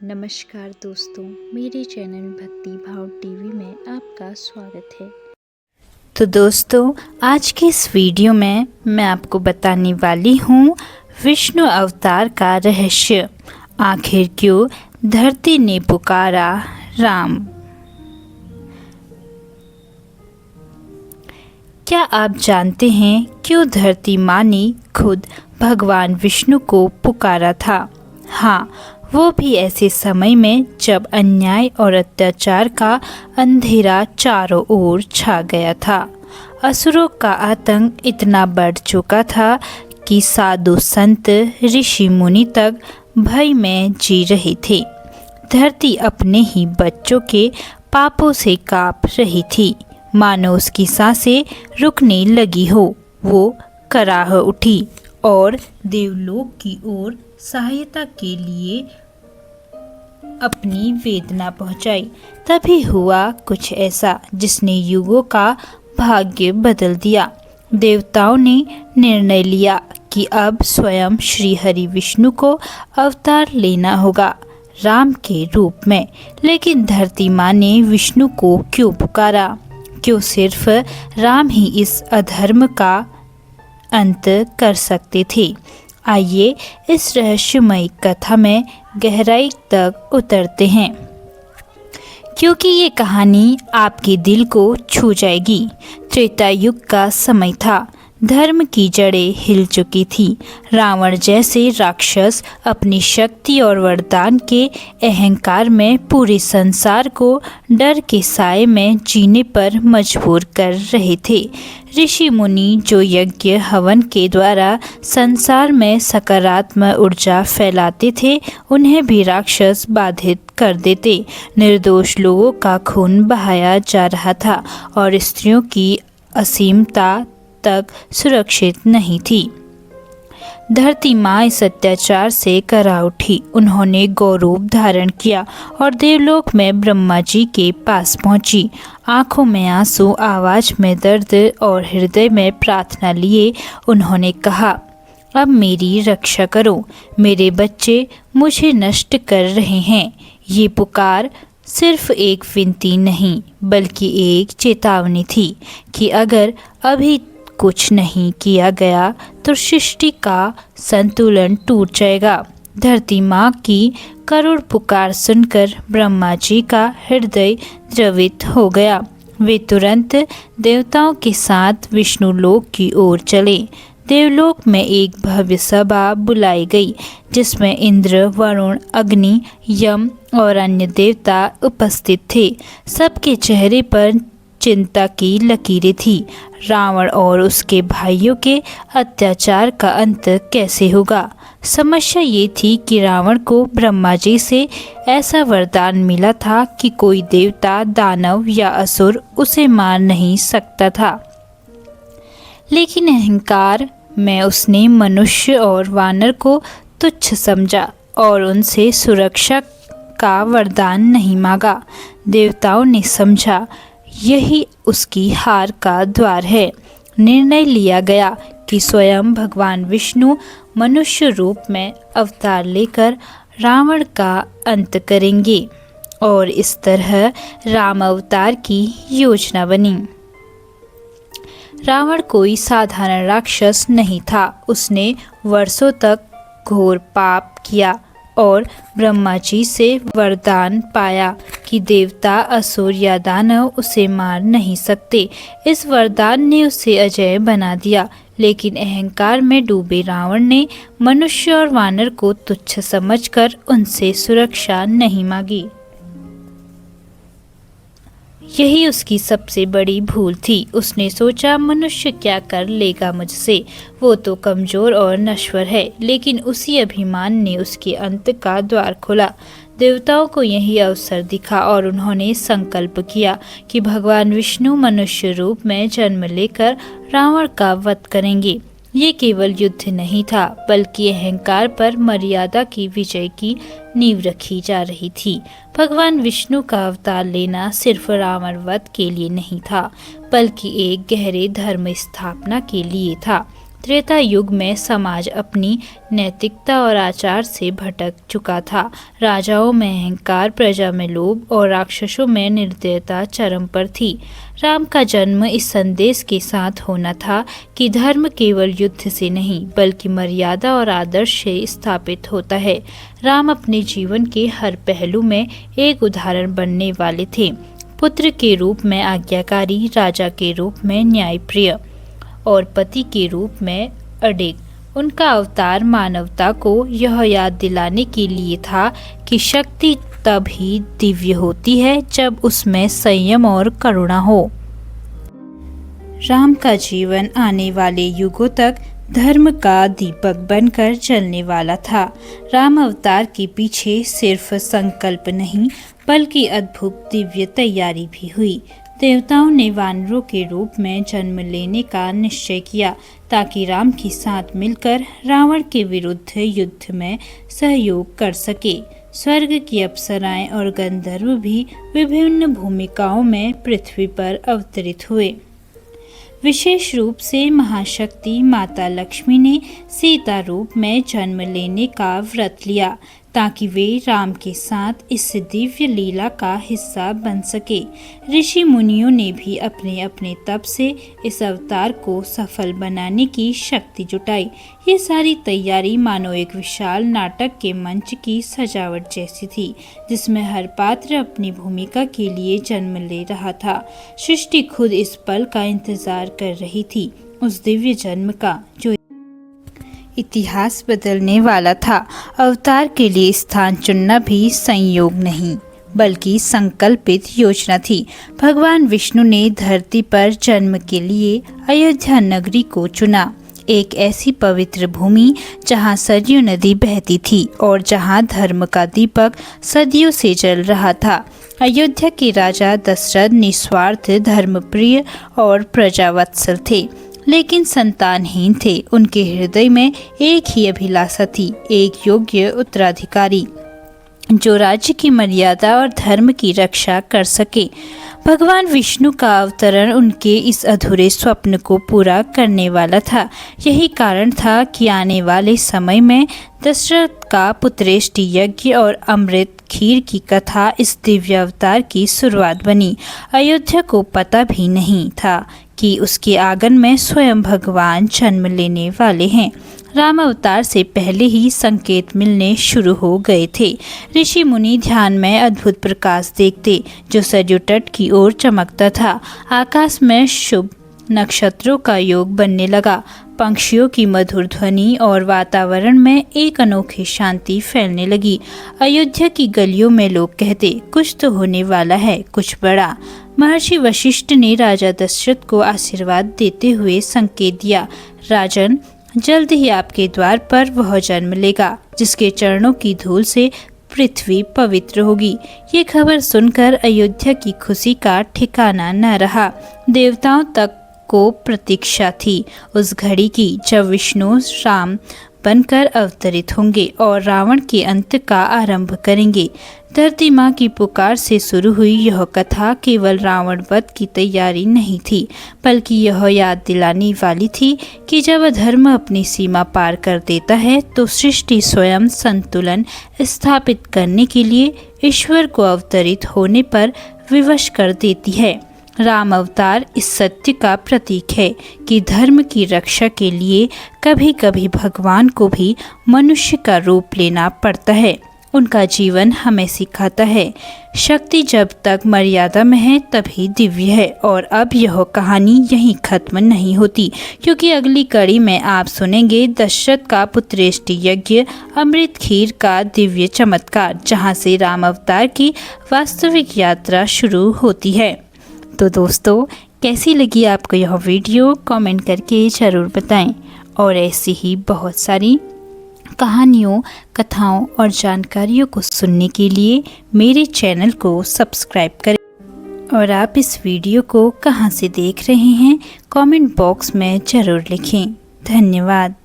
नमस्कार दोस्तों, मेरे चैनल भक्ति भाव टीवी में आपका स्वागत है। तो दोस्तों, आज की इस वीडियो में मैं आपको बताने वाली हूँ विष्णु अवतार का रहस्य। आखिर क्यों धरती ने पुकारा राम। क्या आप जानते हैं क्यों धरती माँ ने खुद भगवान विष्णु को पुकारा था? हाँ, वो भी ऐसे समय में जब अन्याय और अत्याचार का अंधेरा चारों ओर छा गया था। असुरों का आतंक इतना बढ़ चुका था कि साधु संत ऋषि मुनि तक भय में जी रहे थे। धरती अपने ही बच्चों के पापों से कांप रही थी, मानो उसकी सांसें रुकने लगी हो। वो कराह उठी और देवलोक की ओर सहायता के लिए अपनी वेदना पहुंचाई। तभी हुआ कुछ ऐसा जिसने युगों का भाग्य बदल दिया। देवताओं ने निर्णय लिया कि अब स्वयं श्री हरि विष्णु को अवतार लेना होगा राम के रूप में। लेकिन धरती माँ ने विष्णु को क्यों पुकारा? क्यों सिर्फ राम ही इस अधर्म का अंत कर सकते थे? आइए इस रहस्यमयी कथा में गहराई तक उतरते हैं, क्योंकि ये कहानी आपके दिल को छू जाएगी। त्रेता युग का समय था। धर्म की जड़ें हिल चुकी थी। रावण जैसे राक्षस अपनी शक्ति और वरदान के अहंकार में पूरे संसार को डर के साए में जीने पर मजबूर कर रहे थे। ऋषि मुनि जो यज्ञ हवन के द्वारा संसार में सकारात्मक ऊर्जा फैलाते थे, उन्हें भी राक्षस बाधित कर देते। निर्दोष लोगों का खून बहाया जा रहा था और स्त्रियों की असीमता तक सुरक्षित नहीं थी। धरती माँ इस अत्याचार से करा उठी। उन्होंने गौरूप धारण किया और देवलोक में ब्रह्मा जी के पास पहुंची। आंखों में आंसू, आवाज में दर्द और हृदय में प्रार्थना लिए उन्होंने कहा, अब मेरी रक्षा करो। मेरे बच्चे मुझे नष्ट कर रहे हैं। ये पुकार सिर्फ एक विनती नहीं, बल्कि एक चेतावनी थी कि अगर अभी कुछ नहीं किया गया तो सृष्टि का संतुलन टूट जाएगा। धरती माँ की करुण पुकार सुनकर ब्रह्मा जी का हृदय द्रवित हो गया। वे तुरंत देवताओं के साथ विष्णु लोक की ओर चले। देवलोक में एक भव्य सभा बुलाई गई, जिसमें इंद्र, वरुण, अग्नि, यम और अन्य देवता उपस्थित थे। सबके चेहरे पर चिंता की लकीरें थी। रावण और उसके भाइयों के अत्याचार का अंत कैसे होगा? समस्या ये थी कि रावण को ब्रह्मा जी से ऐसा वरदान मिला था कि कोई देवता, दानव या असुर उसे मार नहीं सकता था। लेकिन अहंकार में उसने मनुष्य और वानर को तुच्छ समझा और उनसे सुरक्षा का वरदान नहीं मांगा। देवताओं ने समझा यही उसकी हार का द्वार है। निर्णय लिया गया कि स्वयं भगवान विष्णु मनुष्य रूप में अवतार लेकर रावण का अंत करेंगे और इस तरह राम अवतार की योजना बनी। रावण कोई साधारण राक्षस नहीं था। उसने वर्षों तक घोर पाप किया और ब्रह्मा जी से वरदान पाया कि देवता, असुर या दानव उसे मार नहीं सकते। इस वरदान ने उसे अजय बना दिया। लेकिन अहंकार में डूबे रावण ने मनुष्य और वानर को तुच्छ समझकर उनसे सुरक्षा नहीं मांगी। यही उसकी सबसे बड़ी भूल थी। उसने सोचा, मनुष्य क्या कर लेगा मुझसे, वो तो कमजोर और नश्वर है। लेकिन उसी अभिमान ने उसके अंत का द्वार खोला। देवताओं को यही अवसर दिखा और उन्होंने संकल्प किया कि भगवान विष्णु मनुष्य रूप में जन्म लेकर रावण का वध करेंगे। ये केवल युद्ध नहीं था, बल्कि अहंकार पर मर्यादा की विजय की नींव रखी जा रही थी। भगवान विष्णु का अवतार लेना सिर्फ रावण वध के लिए नहीं था, बल्कि एक गहरे धर्म स्थापना के लिए था। त्रेता युग में समाज अपनी नैतिकता और आचार से भटक चुका था। राजाओं में अहंकार, प्रजा में लोभ और राक्षसों में निर्दयता चरम पर थी। राम का जन्म इस संदेश के साथ होना था कि धर्म केवल युद्ध से नहीं बल्कि मर्यादा और आदर्श से स्थापित होता है। राम अपने जीवन के हर पहलू में एक उदाहरण बनने वाले थे। पुत्र के रूप में आज्ञाकारी, राजा के रूप में न्यायप्रिय और पति के रूप में अडिग। उनका अवतार मानवता को यह याद दिलाने के लिए था कि शक्ति तब ही दिव्य होती है जब उसमें संयम और करुणा हो। राम का जीवन आने वाले युगों तक धर्म का दीपक बनकर जलने वाला था। राम अवतार के पीछे सिर्फ संकल्प नहीं बल्कि अद्भुत दिव्य तैयारी भी हुई। देवताओं ने वानरों के रूप में जन्म लेने का निश्चय किया ताकि राम के साथ मिलकर रावण के विरुद्ध युद्ध में सहयोग कर सके। स्वर्ग की अप्सराएं और गंधर्व भी विभिन्न भूमिकाओं में पृथ्वी पर अवतरित हुए। विशेष रूप से महाशक्ति माता लक्ष्मी ने सीता रूप में जन्म लेने का व्रत लिया ताकि वे राम के साथ इस दिव्य लीला का हिस्सा बन सके। ऋषि मुनियों ने भी अपने अपने तप से इस अवतार को सफल बनाने की शक्ति जुटाई। ये सारी तैयारी मानो एक विशाल नाटक के मंच की सजावट जैसी थी, जिसमें हर पात्र अपनी भूमिका के लिए जन्म ले रहा था। सृष्टि खुद इस पल का इंतजार कर रही थी, उस दिव्य जन्म का जो इतिहास बदलने वाला था। अवतार के लिए स्थान चुनना भी संयोग नहीं बल्कि संकल्पित योजना थी। भगवान विष्णु ने धरती पर जन्म के लिए अयोध्या नगरी को चुना, एक ऐसी पवित्र भूमि जहां सरयू नदी बहती थी और जहां धर्म का दीपक सदियों से जल रहा था। अयोध्या के राजा दशरथ निस्वार्थ, धर्मप्रिय और प्रजावत्सल थे, लेकिन संतानहीन थे। उनके हृदय में एक ही अभिलाषा थी, एक योग्य उत्तराधिकारी जो राज्य की मर्यादा और धर्म की रक्षा कर सके। भगवान विष्णु का अवतरण उनके इस अधूरे स्वप्न को पूरा करने वाला था। यही कारण था कि आने वाले समय में दशरथ का पुत्रेष्टि यज्ञ और अमृत खीर की कथा इस दिव्य अवतार की शुरुआत बनी। अयोध्या को पता भी नहीं था कि उसके आगमन में स्वयं भगवान जन्म लेने वाले हैं। राम अवतार से पहले ही संकेत मिलने शुरू हो गए थे। ऋषि मुनि ध्यान में अद्भुत प्रकाश देखते जो सरयू तट की ओर चमकता था। आकाश में शुभ नक्षत्रों का योग बनने लगा, पंछियों की मधुर ध्वनि और वातावरण में एक अनोखी शांति फैलने लगी। अयोध्या की गलियों में लोग कहते, कुछ तो होने वाला है, कुछ बड़ा। महर्षि वशिष्ठ ने राजा दशरथ को आशीर्वाद देते हुए संकेत दिया, राजन, जल्द ही आपके द्वार पर वह जन्म लेगा जिसके चरणों की धूल से पृथ्वी पवित्र होगी। ये खबर सुनकर अयोध्या की खुशी का ठिकाना न रहा। देवताओं तक को प्रतीक्षा थी उस घड़ी की जब विष्णु राम बनकर अवतरित होंगे और रावण के अंत का आरंभ करेंगे। धरती माँ की पुकार से शुरू हुई यह कथा केवल रावण वध की तैयारी नहीं थी, बल्कि यह याद दिलाने वाली थी कि जब धर्म अपनी सीमा पार कर देता है तो सृष्टि स्वयं संतुलन स्थापित करने के लिए ईश्वर को अवतरित होने पर विवश कर देती है। राम अवतार इस सत्य का प्रतीक है कि धर्म की रक्षा के लिए कभी कभी भगवान को भी मनुष्य का रूप लेना पड़ता है। उनका जीवन हमें सिखाता है, शक्ति जब तक मर्यादा में है तभी दिव्य है। और अब यह कहानी यहीं खत्म नहीं होती, क्योंकि अगली कड़ी में आप सुनेंगे दशरथ का पुत्रेष्टि यज्ञ, अमृत खीर का दिव्य चमत्कार, जहां से राम अवतार की वास्तविक यात्रा शुरू होती है। तो दोस्तों, कैसी लगी आपको यह वीडियो, कमेंट करके ज़रूर बताएं। और ऐसी ही बहुत सारी कहानियों, कथाओं और जानकारियों को सुनने के लिए मेरे चैनल को सब्सक्राइब करें। और आप इस वीडियो को कहां से देख रहे हैं, कमेंट बॉक्स में ज़रूर लिखें। धन्यवाद।